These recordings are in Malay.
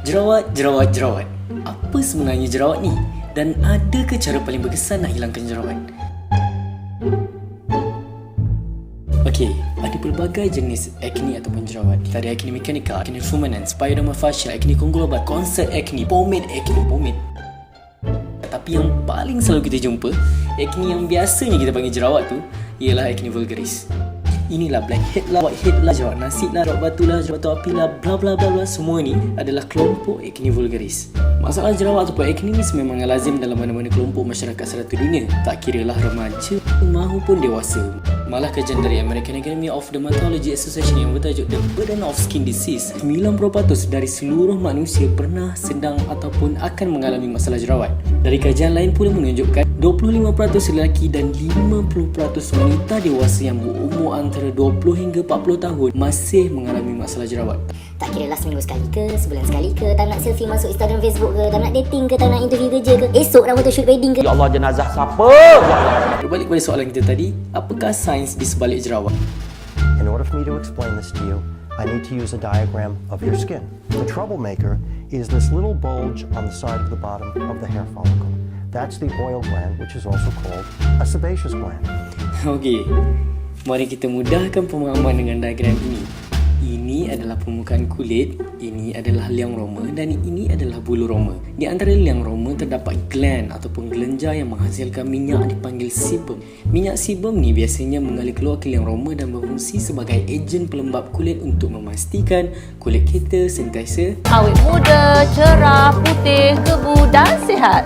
Jerawat, jerawat, jerawat. Apa sebenarnya jerawat ni? Dan adakah cara paling berkesan nak hilangkan jerawat? Okey, ada pelbagai jenis acne ataupun jerawat. Kita ada acne mechanica, acne fulminans, pyoderma facial, acne conglobate, concert acne, pomade acne. Tapi yang paling selalu kita jumpa, acne yang biasanya kita panggil jerawat tu, ialah acne vulgaris. Inilah blackhead lah, whitehead lah, jerawat nasi lah, jerawat batu lah, jerawat batu api lah, bla bla bla bla. Semua ni adalah kelompok acne vulgaris. Masalah jerawat ataupun acne ni memang lazim dalam mana-mana kelompok masyarakat serata dunia. Tak kira lah remaja maupun dewasa. Malah kajian dari American Academy of Dermatology Association yang bertajuk The Burden of Skin Disease, 90% dari seluruh manusia pernah, sedang ataupun akan mengalami masalah jerawat. Dari kajian lain pula menunjukkan 25% lelaki dan 50% wanita dewasa yang berumur antara 20 hingga 40 tahun masih mengalami masalah jerawat. Tak kira lah seminggu sekali ke, sebulan sekali ke, tak nak selfie masuk Instagram, Facebook ke, tak nak dating ke, tak nak interview kerja ke, esok nak photoshoot wedding ke. Ya Allah, jenazah siapa? Berbalik kepada soalan kita tadi, apakah sains di sebalik jerawat? In order for me to explain this to you, I need to use a diagram of your skin. The troublemaker is this little bulge on the side of the bottom of the hair follicle. That's the oil gland, which is also called a sebaceous gland. Okey, mari kita mudahkan pemahaman dengan diagram ini. Ini adalah permukaan kulit, ini adalah liang roma dan ini adalah bulu roma. Di antara liang roma terdapat gland ataupun kelenjar yang menghasilkan minyak dipanggil sebum. Minyak sebum ni biasanya mengalir keluar ke liang roma dan berfungsi sebagai ejen pelembap kulit untuk memastikan kulit kita sentiasa awet muda, cerah, putih, kebu dan sihat.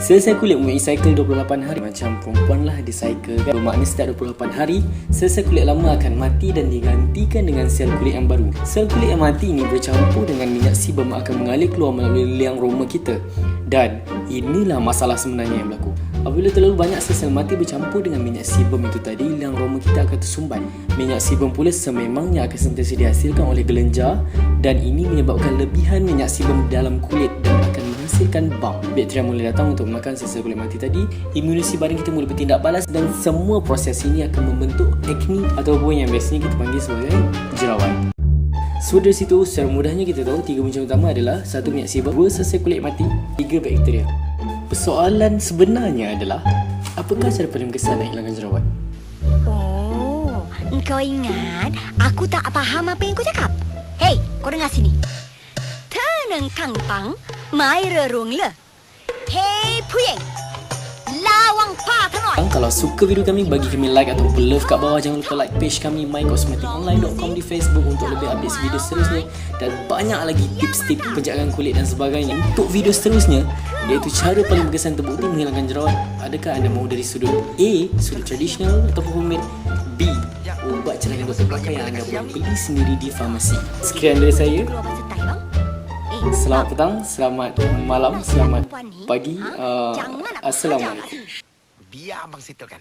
Selesai kulit mempunyai cycle 28 hari. Macam perempuan lah dia cycle kan. Bermakna setiap 28 hari, selesai kulit lama akan mati dan digantikan dengan sel kulit yang baru. Sel kulit yang mati ini bercampur dengan minyak sebum akan mengalir keluar melalui liang roma kita. Dan inilah masalah sebenarnya yang berlaku. Apabila terlalu banyak sel mati bercampur dengan minyak sebum itu tadi, liang roma kita akan tersumbat. Minyak sebum pula sememangnya akan sentiasa dihasilkan oleh kelenjar dan ini menyebabkan lebihan minyak sebum dalam kulit dan akan menghasilkan bau. Bakteria mula datang untuk memakan sel kulit mati tadi, imuniti badan kita mula bertindak balas dan semua proses ini akan membentuk acne ataupun yang biasanya kita panggil sebagai jerawat. So dari situ secara mudahnya kita tahu tiga punca utama adalah satu minyak sebum, dua sel kulit mati, tiga bakteria. Persoalan sebenarnya adalah apakah cara paling berkesan nak hilangkan jerawat? Oh, kau ingat aku tak faham apa yang kau cakap? Hei, kau dengar sini. Tenang kang pang, mai rerung le. Hei, puyeng. Lawang pa tanoi. Kalau suka video kami, bagi kami like atau love kat bawah. Jangan lupa like page kami mycosmeticonline.com di Facebook untuk lebih update video seterusnya dan banyak lagi tips-tips penjagaan kulit dan sebagainya. Untuk video seterusnya, iaitu cara paling berkesan terbukti menghilangkan jerawat, adakah anda mahu dari sudut A, sudut tradisional ataupun homemade, B, ubat cadangan doktor pakai yang anda boleh beli sendiri di farmasi. Sekian dari saya. Selamat petang, selamat malam, selamat pagi. Assalamualaikum. Biar abang settlekan.